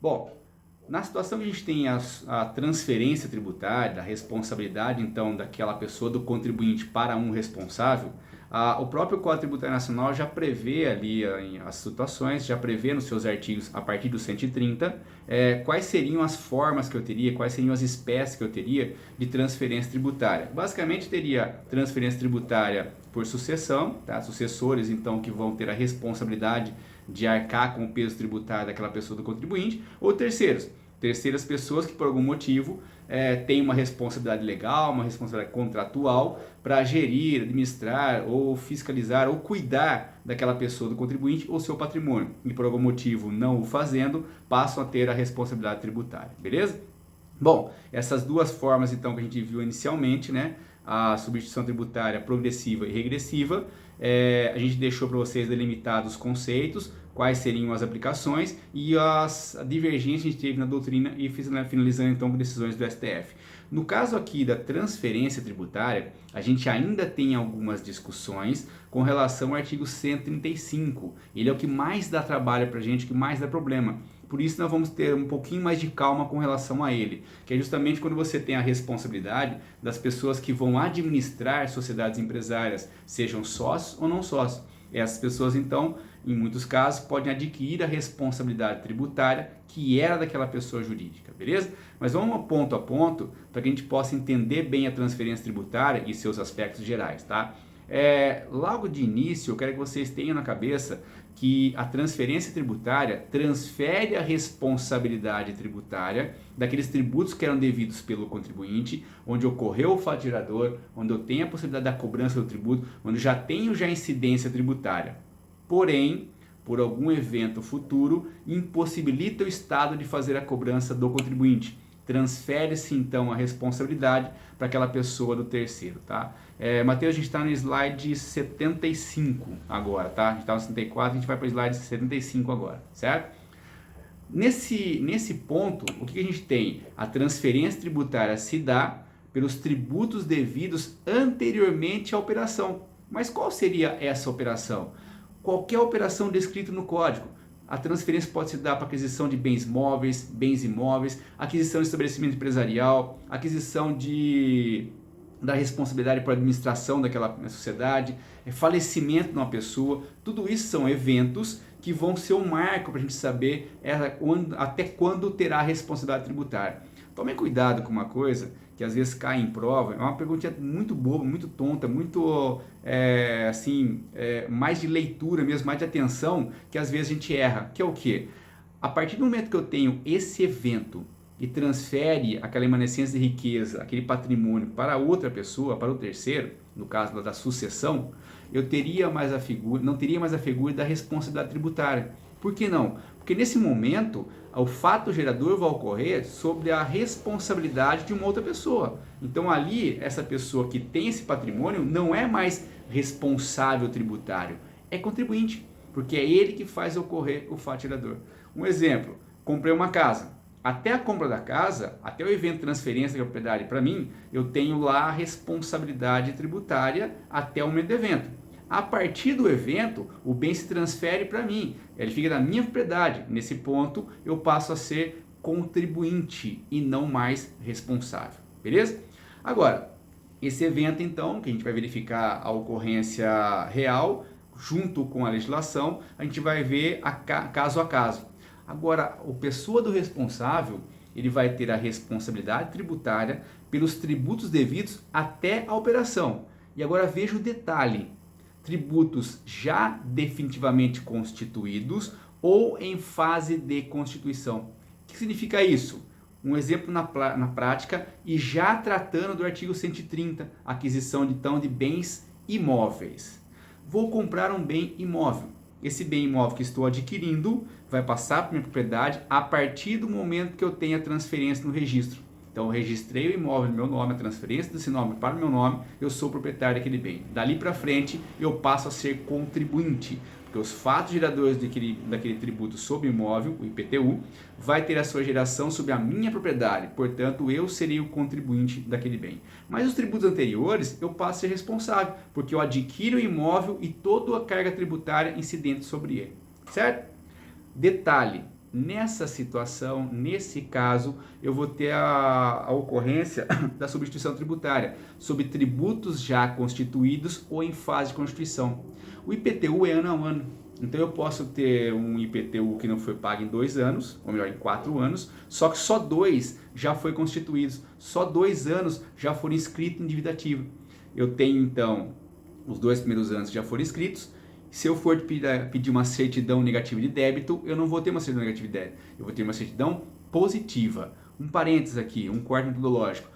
Bom, na situação que a gente tem a transferência tributária, a responsabilidade então daquela pessoa, do contribuinte para um responsável, o próprio Código Tributário Nacional já prevê ali as situações, já prevê nos seus artigos, a partir do 130, quais seriam as formas que eu teria, quais seriam as espécies que eu teria de transferência tributária. Basicamente teria transferência tributária por sucessão, tá? Sucessores então que vão ter a responsabilidade de arcar com o peso tributário daquela pessoa do contribuinte, ou terceiras pessoas que por algum motivo têm uma responsabilidade legal, uma responsabilidade contratual para gerir, administrar ou fiscalizar ou cuidar daquela pessoa do contribuinte ou seu patrimônio e por algum motivo não o fazendo, passam a ter a responsabilidade tributária, beleza? Bom, essas duas formas então que a gente viu inicialmente, né? A substituição tributária progressiva e regressiva, a gente deixou para vocês delimitados os conceitos, quais seriam as aplicações e a divergência que a gente teve na doutrina e finalizando então com decisões do STF. No caso aqui da transferência tributária, a gente ainda tem algumas discussões com relação ao artigo 135. Ele é o que mais dá trabalho para a gente, o que mais dá problema. Por isso nós vamos ter um pouquinho mais de calma com relação a ele, que é justamente quando você tem a responsabilidade das pessoas que vão administrar sociedades empresárias, sejam sócios ou não sócios. Essas pessoas então, em muitos casos, podem adquirir a responsabilidade tributária que era daquela pessoa jurídica, beleza? Mas vamos ponto a ponto para que a gente possa entender bem a transferência tributária e seus aspectos gerais, tá? Logo de início, eu quero que vocês tenham na cabeça que a transferência tributária transfere a responsabilidade tributária daqueles tributos que eram devidos pelo contribuinte, onde ocorreu o fato gerador, onde eu tenho a possibilidade da cobrança do tributo, onde já tenho incidência tributária. Porém, por algum evento futuro, impossibilita o Estado de fazer a cobrança do contribuinte. Transfere-se então a responsabilidade para aquela pessoa do terceiro, tá? Mateus, a gente está no slide 75 agora, tá? A gente está no 64, a gente vai para o slide 75 agora, certo? Nesse ponto, o que a gente tem? A transferência tributária se dá pelos tributos devidos anteriormente à operação. Mas qual seria essa operação? Qualquer operação descrita no código. A transferência pode se dar para aquisição de bens móveis, bens imóveis, aquisição de estabelecimento empresarial, aquisição da responsabilidade por administração daquela sociedade, falecimento de uma pessoa. Tudo isso são eventos que vão ser um marco para a gente saber até quando terá a responsabilidade tributária. Tome cuidado com uma coisa que às vezes cai em prova, é uma pergunta muito boba, muito tonta, muito mais de leitura mesmo, mais de atenção, que às vezes a gente erra, que é o quê? A partir do momento que eu tenho esse evento e transfere aquela emanescência de riqueza, aquele patrimônio para outra pessoa, para o terceiro, no caso da sucessão, eu não teria mais a figura da responsabilidade tributária. Por que não? Porque nesse momento o fato gerador vai ocorrer sobre a responsabilidade de uma outra pessoa. Então ali, essa pessoa que tem esse patrimônio não é mais responsável tributário, é contribuinte, porque é ele que faz ocorrer o fato gerador. Um exemplo, comprei uma casa. Até a compra da casa, até o evento de transferência de propriedade para mim, eu tenho lá a responsabilidade tributária até o momento do evento. A partir do evento, o bem se transfere para mim, ele fica na minha propriedade. Nesse ponto, eu passo a ser contribuinte e não mais responsável, beleza? Agora, esse evento então, que a gente vai verificar a ocorrência real, junto com a legislação, a gente vai ver caso a caso. Agora, a pessoa do responsável, ele vai ter a responsabilidade tributária pelos tributos devidos até a operação. E agora veja o detalhe: tributos já definitivamente constituídos ou em fase de constituição. O que significa isso? Um exemplo na prática e já tratando do artigo 130, aquisição então de bens imóveis. Vou comprar um bem imóvel. Esse bem imóvel que estou adquirindo vai passar para minha propriedade a partir do momento que eu tenho a transferência no registro. Então eu registrei o imóvel no meu nome, a transferência desse nome para o meu nome, eu sou proprietário daquele bem. Dali para frente eu passo a ser contribuinte, porque os fatos geradores daquele tributo sobre o imóvel, o IPTU, vai ter a sua geração sobre a minha propriedade, portanto eu serei o contribuinte daquele bem. Mas os tributos anteriores eu passo a ser responsável, porque eu adquiro o imóvel e toda a carga tributária incidente sobre ele, certo? Detalhe, Nessa situação, nesse caso, eu vou ter a ocorrência da substituição tributária sobre tributos já constituídos ou em fase de constituição. O IPTU é ano a ano, então eu posso ter um IPTU que não foi pago em 2 anos, ou melhor, em 4 anos, só que só 2 já foi constituídos, só 2 anos já foram inscritos em dívida ativa. Eu tenho então os 2 primeiros anos que já foram inscritos. Se eu for pedir uma certidão negativa de débito, eu não vou ter uma certidão negativa de débito, eu vou ter uma certidão positiva. Um parênteses aqui, um corte metodológico.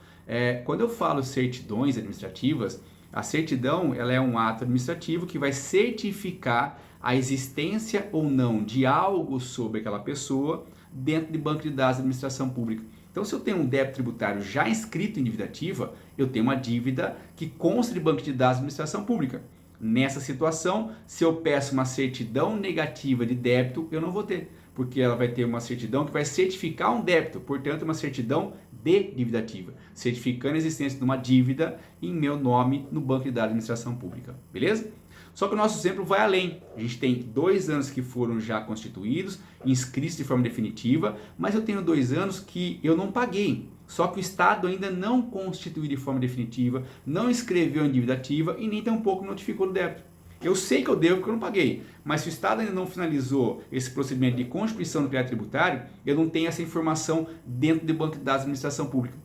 Quando eu falo certidões administrativas, a certidão ela é um ato administrativo que vai certificar a existência ou não de algo sobre aquela pessoa dentro de banco de dados da administração pública. Então, se eu tenho um débito tributário já inscrito em dívida ativa, eu tenho uma dívida que consta de banco de dados da administração pública. Nessa situação, se eu peço uma certidão negativa de débito, eu não vou ter, porque ela vai ter uma certidão que vai certificar um débito, portanto, uma certidão de dívida ativa, certificando a existência de uma dívida em meu nome no banco de dados da administração pública, beleza? Só que o nosso exemplo vai além. A gente tem 2 anos que foram já constituídos, inscritos de forma definitiva, mas eu tenho 2 anos que eu não paguei. Só que o Estado ainda não constituiu de forma definitiva, não escreveu em dívida ativa e nem tampouco notificou o débito. Eu sei que eu devo porque eu não paguei, mas se o Estado ainda não finalizou esse procedimento de constituição do crédito tributário, eu não tenho essa informação dentro do banco de dados da administração pública.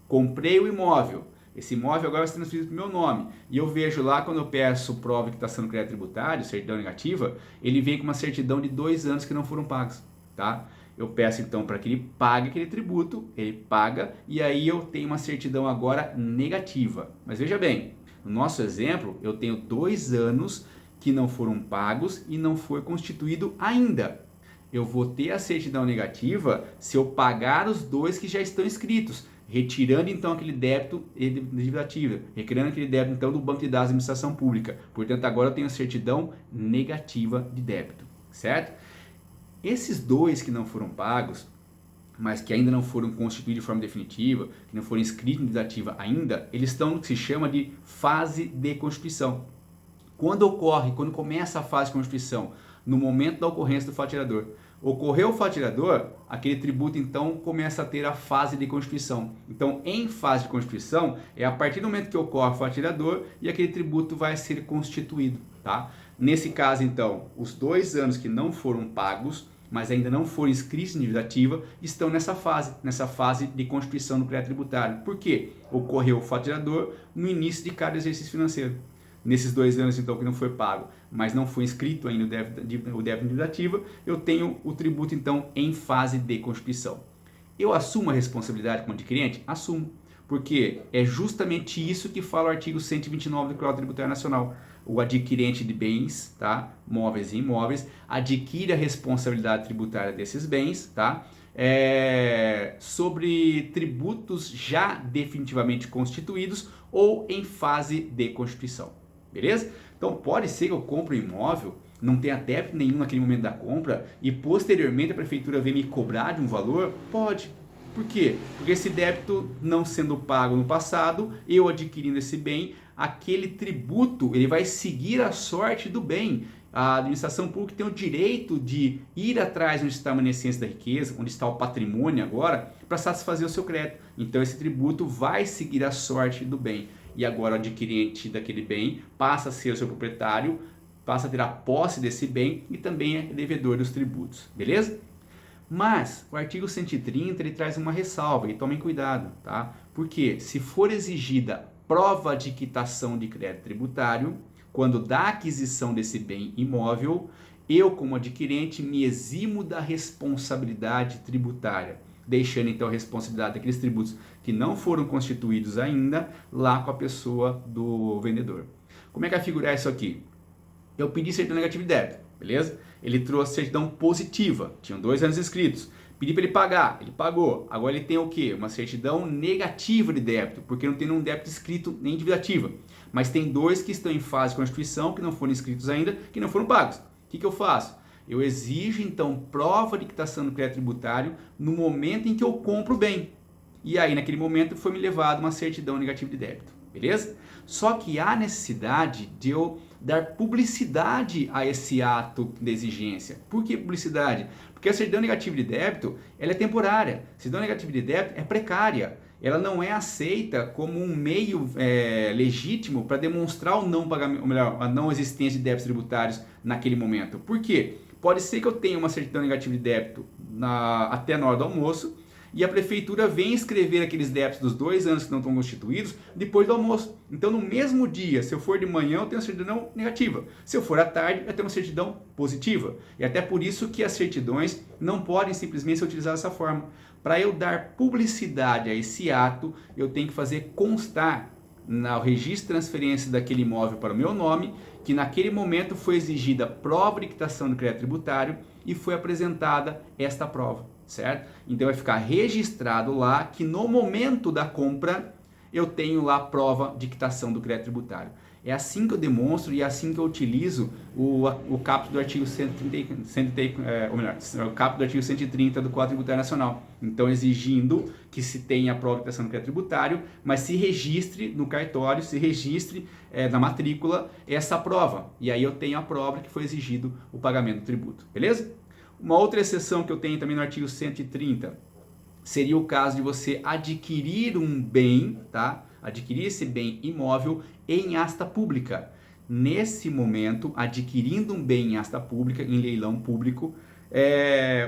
Comprei o imóvel, esse imóvel agora vai ser transferido para o meu nome, e eu vejo lá quando eu peço prova de quitação do crédito tributário, certidão negativa, ele vem com uma certidão de 2 anos que não foram pagos, tá? Eu peço então para que ele pague aquele tributo, ele paga e aí eu tenho uma certidão agora negativa. Mas veja bem, no nosso exemplo eu tenho 2 anos que não foram pagos e não foi constituído ainda. Eu vou ter a certidão negativa se eu pagar os 2 que já estão inscritos, retirando então aquele débito de dívida ativa, retirando aquele débito então do banco de dados da administração pública. Portanto, agora eu tenho a certidão negativa de débito, certo? Esses 2 que não foram pagos, mas que ainda não foram constituídos de forma definitiva, que não foram inscritos em dívida ativa ainda, eles estão no que se chama de fase de constituição. Quando começa a fase de constituição? No momento da ocorrência do fatirador. Ocorreu o fatirador, aquele tributo então começa a ter a fase de constituição. Então, em fase de constituição, é a partir do momento que ocorre o fatirador e aquele tributo vai ser constituído, tá? Nesse caso, então, os 2 anos que não foram pagos, mas ainda não foram inscritos em dívida ativa, estão nessa fase de constituição do crédito tributário. Por quê? Ocorreu o fatirador no início de cada exercício financeiro. Nesses 2 anos, então, que não foi pago, mas não foi inscrito ainda o débito em dívida ativa, eu tenho o tributo, então, em fase de constituição. Eu assumo a responsabilidade como adquirente? Assumo. Porque é justamente isso que fala o artigo 129 do Código Tributário Nacional. O adquirente de bens, tá? Móveis e imóveis, adquire a responsabilidade tributária desses bens, tá? Sobre tributos já definitivamente constituídos ou em fase de constituição, beleza? Então pode ser que eu compre um imóvel, não tenha débito nenhum naquele momento da compra e posteriormente a prefeitura venha me cobrar de um valor? Pode. Por quê? Porque esse débito não sendo pago no passado, eu adquirindo esse bem, aquele tributo ele vai seguir a sorte do bem. A administração pública tem o direito de ir atrás onde está a manescência da riqueza, onde está o patrimônio agora, para satisfazer o seu crédito. Então esse tributo vai seguir a sorte do bem. E agora o adquirente daquele bem passa a ser o seu proprietário, passa a ter a posse desse bem e também é devedor dos tributos, beleza? Mas o artigo 130 ele traz uma ressalva e tomem cuidado, tá? Porque se for exigida prova de quitação de crédito tributário, quando da aquisição desse bem imóvel, eu como adquirente me eximo da responsabilidade tributária, deixando então a responsabilidade daqueles tributos que não foram constituídos ainda lá com a pessoa do vendedor. Como é que vai figurar isso aqui? Eu pedi certidão negativa de débito, beleza? Ele trouxe certidão positiva, tinham 2 anos inscritos. Pedi para ele pagar, ele pagou. Agora ele tem o quê? Uma certidão negativa de débito, porque não tem nenhum débito escrito nem dívida ativa. Mas tem 2 que estão em fase de constituição, que não foram inscritos ainda, que não foram pagos. O que eu faço? Eu exijo então prova de quitação do crédito tributário no momento em que eu compro o bem. E aí naquele momento foi me levado uma certidão negativa de débito, beleza? Só que há necessidade de eu dar publicidade a esse ato de exigência. Por que publicidade? Porque a certidão negativa de débito ela é temporária. A certidão negativa de débito é precária. Ela não é aceita como um meio legítimo para demonstrar o não pagamento, ou melhor, a não existência de débitos tributários naquele momento. Por quê? Pode ser que eu tenha uma certidão negativa de débito até na hora do almoço e a prefeitura vem escrever aqueles débitos dos 2 anos que não estão constituídos depois do almoço. Então, no mesmo dia, se eu for de manhã, eu tenho uma certidão negativa. Se eu for à tarde, eu tenho uma certidão positiva. E até por isso que as certidões não podem simplesmente ser utilizadas dessa forma. Para eu dar publicidade a esse ato, eu tenho que fazer constar no registro de transferência daquele imóvel para o meu nome, que naquele momento foi exigida prova de quitação do crédito tributário e foi apresentada esta prova, certo? Então vai ficar registrado lá que no momento da compra eu tenho lá a prova de quitação do crédito tributário. É assim que eu demonstro e é assim que eu utilizo o caput do artigo 130 do Código Tributário Nacional. Então, exigindo que se tenha a prova de quitação do crédito tributário, mas se registre no cartório, se registre na matrícula essa prova. E aí eu tenho a prova que foi exigido o pagamento do tributo. Beleza? Uma outra exceção que eu tenho também no artigo 130 seria o caso de você adquirir um bem, tá? Adquirir esse bem imóvel em asta pública. Nesse momento, adquirindo um bem em asta pública, em leilão público,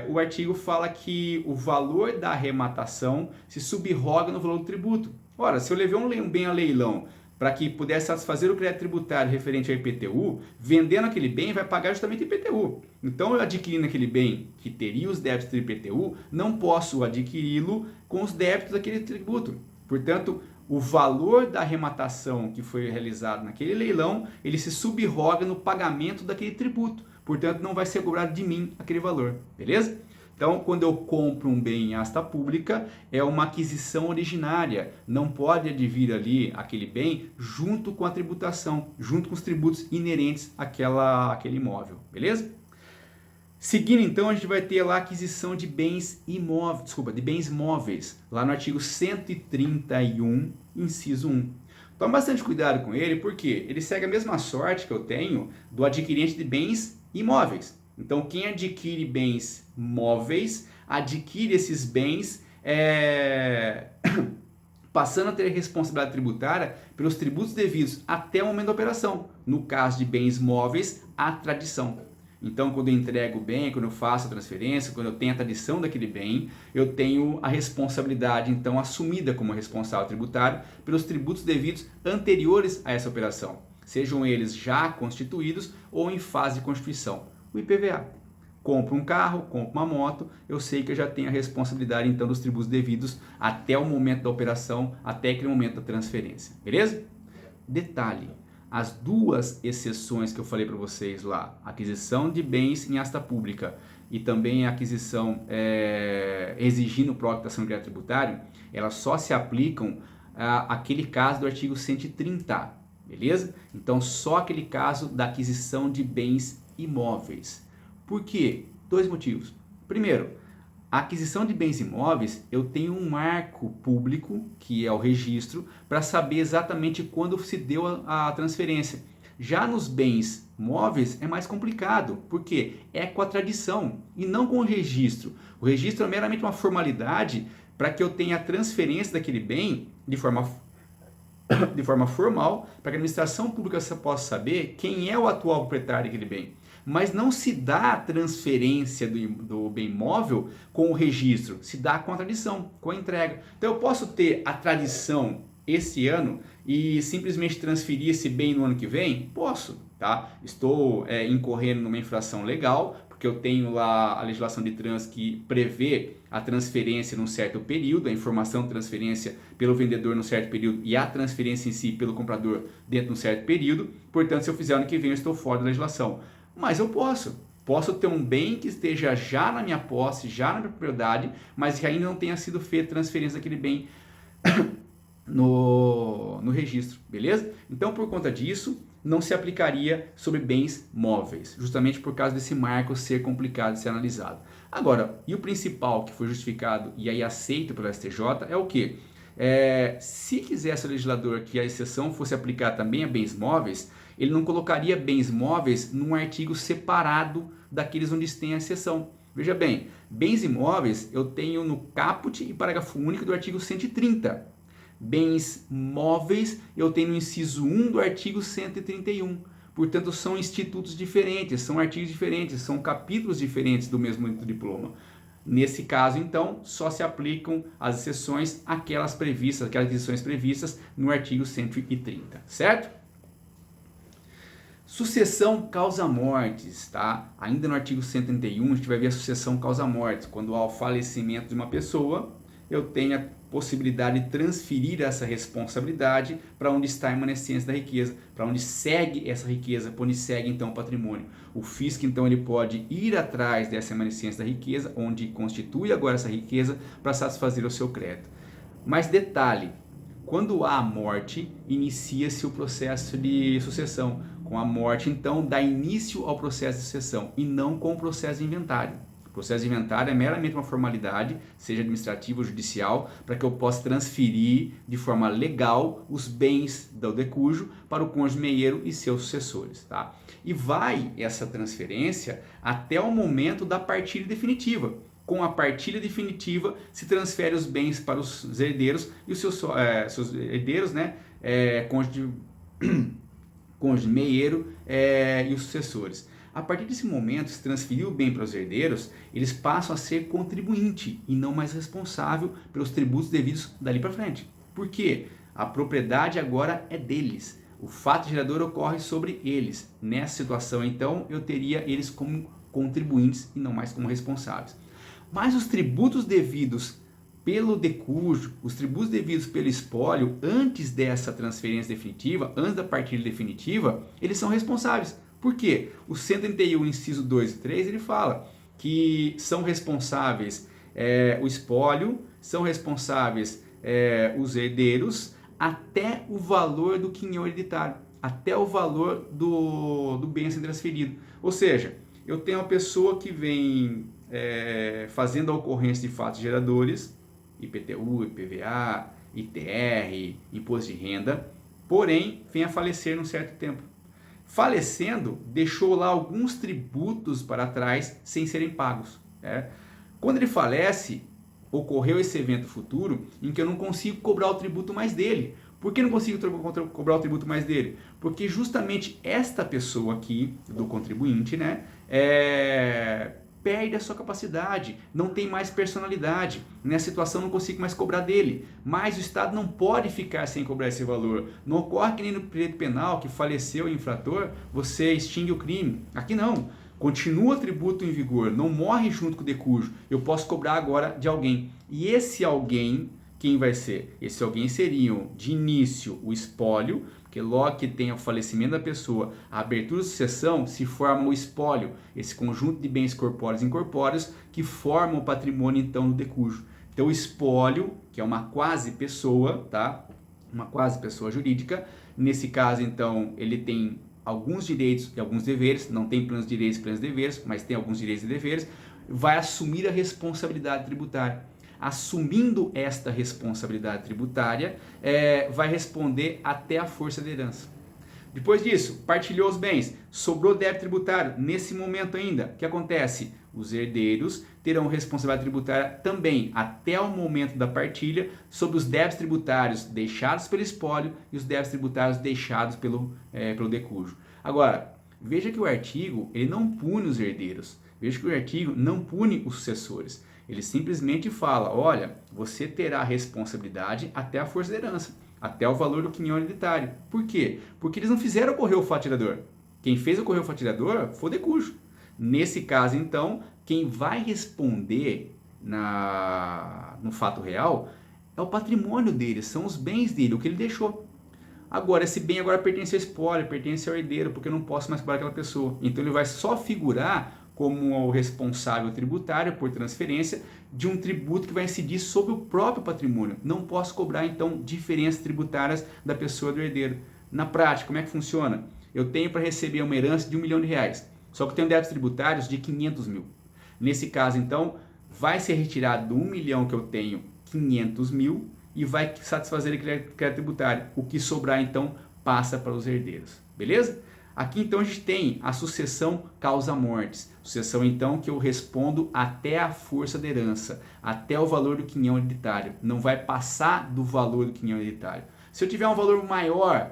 o artigo fala que o valor da arrematação se subroga no valor do tributo. Ora, se eu levei um bem a leilão para que pudesse satisfazer o crédito tributário referente ao IPTU, vendendo aquele bem vai pagar justamente IPTU. Então, eu adquirindo aquele bem que teria os débitos do IPTU, não posso adquiri-lo com os débitos daquele tributo. Portanto, o valor da arrematação que foi realizado naquele leilão, ele se subroga no pagamento daquele tributo. Portanto, não vai ser cobrado de mim aquele valor, beleza? Então, quando eu compro um bem em asta pública, é uma aquisição originária. Não pode advir ali aquele bem junto com a tributação, junto com os tributos inerentes àquele imóvel, beleza? Seguindo, então, a gente vai ter lá a aquisição de bens imóveis, de bens móveis, lá no artigo 131, inciso 1. Tome bastante cuidado com ele, porque ele segue a mesma sorte que eu tenho do adquirente de bens imóveis. Então, quem adquire bens móveis, adquire esses bens passando a ter responsabilidade tributária pelos tributos devidos até o momento da operação. No caso de bens móveis, a tradição. Então, quando eu entrego o bem, quando eu faço a transferência, quando eu tenho a tradição daquele bem, eu tenho a responsabilidade, então, assumida como responsável tributário pelos tributos devidos anteriores a essa operação, sejam eles já constituídos ou em fase de constituição. O IPVA. Compro um carro, compro uma moto, eu sei que eu já tenho a responsabilidade, então, dos tributos devidos até o momento da operação, até aquele momento da transferência. Beleza? Detalhe. As duas exceções que eu falei para vocês lá, aquisição de bens em asta pública e também a aquisição exigindo prova de quitação do crédito tributário, elas só se aplicam àquele caso do artigo 130, beleza? Então, só aquele caso da aquisição de bens imóveis. Por quê? 2 motivos. Primeiro, a aquisição de bens imóveis, eu tenho um marco público, que é o registro, para saber exatamente quando se deu a transferência. Já nos bens móveis é mais complicado, porque é com a tradição e não com o registro. O registro é meramente uma formalidade para que eu tenha a transferência daquele bem de forma formal, para que a administração pública possa saber quem é o atual proprietário daquele bem. Mas não se dá a transferência do bem móvel com o registro, se dá com a tradição, com a entrega. Então eu posso ter a tradição esse ano e simplesmente transferir esse bem no ano que vem? Posso, tá? Estou incorrendo numa infração legal, porque eu tenho lá a legislação de trânsito que prevê a transferência num certo período, a informação de transferência pelo vendedor num certo período e a transferência em si pelo comprador dentro de um certo período. Portanto, se eu fizer ano que vem, eu estou fora da legislação. Mas eu posso ter um bem que esteja já na minha posse, já na minha propriedade, mas que ainda não tenha sido feita transferência daquele bem no registro, beleza? Então, por conta disso, não se aplicaria sobre bens móveis, justamente por causa desse marco ser complicado de ser analisado. Agora, e o principal que foi justificado e aí aceito pelo STJ é o quê? Se quisesse o legislador que a exceção fosse aplicada também a bens móveis, ele não colocaria bens móveis num artigo separado daqueles onde tem a exceção. Veja bem, bens imóveis eu tenho no caput e parágrafo único do artigo 130. Bens móveis eu tenho no inciso 1 do artigo 131. Portanto, são institutos diferentes, são artigos diferentes, são capítulos diferentes do mesmo diploma. Nesse caso, então, só se aplicam as exceções aquelas exceções previstas no artigo 130, certo? Sucessão causa mortes, tá? Ainda no artigo 131, a gente vai ver a sucessão causa mortes. Quando há o falecimento de uma pessoa, eu tenho a possibilidade de transferir essa responsabilidade para onde está a emanecência da riqueza, para onde segue essa riqueza, para onde segue então o patrimônio. O fisco então ele pode ir atrás dessa emanecência da riqueza, onde constitui agora essa riqueza para satisfazer o seu crédito. Mas detalhe, quando há a morte, inicia-se o processo de sucessão. Com a morte, então, dá início ao processo de sucessão e não com o processo de inventário. O processo de inventário é meramente uma formalidade, seja administrativa ou judicial, para que eu possa transferir de forma legal os bens do decújo para o cônjuge meieiro e seus sucessores. Tá? E vai essa transferência até o momento da partilha definitiva. Com a partilha definitiva, se transfere os bens para os herdeiros e os seus herdeiros, né, cônjuge meieiro e os sucessores. A partir desse momento, se transferir o bem para os herdeiros, eles passam a ser contribuinte e não mais responsável pelos tributos devidos dali para frente. Por quê? A propriedade agora é deles. O fato gerador ocorre sobre eles. Nessa situação, então, eu teria eles como contribuintes e não mais como responsáveis. Mas os tributos devidos pelo decújo, os tributos devidos pelo espólio, antes dessa transferência definitiva, antes da partilha definitiva, eles são responsáveis. Por quê? O 131, inciso 2 e 3, ele fala que são responsáveis o espólio, são responsáveis os herdeiros, até o valor do quinhão hereditário, até o valor do bem a ser transferido. Ou seja, eu tenho uma pessoa que vem fazendo a ocorrência de fatos geradores, IPTU, IPVA, ITR, Imposto de Renda, porém vem a falecer num certo tempo. Falecendo, deixou lá alguns tributos para trás sem serem pagos. Quando ele falece, ocorreu esse evento futuro em que eu não consigo cobrar o tributo mais dele. Por que não consigo cobrar o tributo mais dele? Porque justamente esta pessoa aqui, do contribuinte, né, perde a sua capacidade, não tem mais personalidade, nessa situação não consigo mais cobrar dele, mas o Estado não pode ficar sem cobrar esse valor. Não ocorre que nem no direito penal, que faleceu o infrator, você extingue o crime. Aqui não, continua o tributo em vigor, não morre junto com o decújo, eu posso cobrar agora de alguém. E esse alguém, quem vai ser? Esse alguém seriam, de início, o espólio, porque logo que tem o falecimento da pessoa, a abertura de sucessão, se forma o espólio, esse conjunto de bens corpóreos e incorpóreos que formam o patrimônio então do decújo. Então o espólio, que é uma quase pessoa, tá? Uma quase pessoa jurídica, nesse caso então ele tem alguns direitos e alguns deveres, não tem plenos direitos e plenos deveres, mas tem alguns direitos e deveres, vai assumir a responsabilidade tributária. Assumindo esta responsabilidade tributária, vai responder até a força da herança. Depois disso, partilhou os bens, sobrou débito tributário. Nesse momento ainda, o que acontece? Os herdeiros terão responsabilidade tributária também, até o momento da partilha, sobre os débitos tributários deixados pelo espólio e os débitos tributários deixados pelo decújo. Agora, veja que o artigo ele não pune os herdeiros, veja que o artigo não pune os sucessores. Ele simplesmente fala, olha, você terá responsabilidade até a força da herança, até o valor do quinhão hereditário. Por quê? Porque eles não fizeram ocorrer o fato gerador. Quem fez ocorrer o fato gerador foi o decújo. Nesse caso, então, quem vai responder no fato real é o patrimônio dele, são os bens dele, o que ele deixou. Agora, esse bem agora pertence ao espólio, pertence ao herdeiro, porque eu não posso mais cobrar aquela pessoa. Então ele vai só figurar como o responsável tributário por transferência de um tributo que vai incidir sobre o próprio patrimônio. Não posso cobrar, então, diferenças tributárias da pessoa do herdeiro. Na prática, como é que funciona? Eu tenho para receber uma herança de R$1 milhão, só que eu tenho débitos tributários de 500 mil. Nesse caso, então, vai ser retirado do 1 milhão que eu tenho 500 mil e vai satisfazer aquele crédito tributário. O que sobrar, então, passa para os herdeiros. Beleza? Aqui então a gente tem a sucessão causa-mortes. Sucessão então que eu respondo até a força da herança, até o valor do quinhão hereditário. Não vai passar do valor do quinhão hereditário. Se eu tiver um valor maior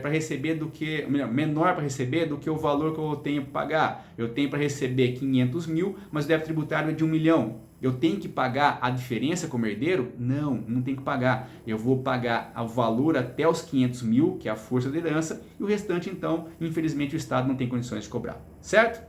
para receber do que, menor para receber do que o valor que eu tenho para pagar, eu tenho para receber 500 mil, mas o débito tributário é de 1 milhão. Eu tenho que pagar a diferença como herdeiro? Não, não tenho que pagar. Eu vou pagar o valor até os 500 mil, que é a força da herança, e o restante, então, infelizmente, o Estado não tem condições de cobrar. Certo?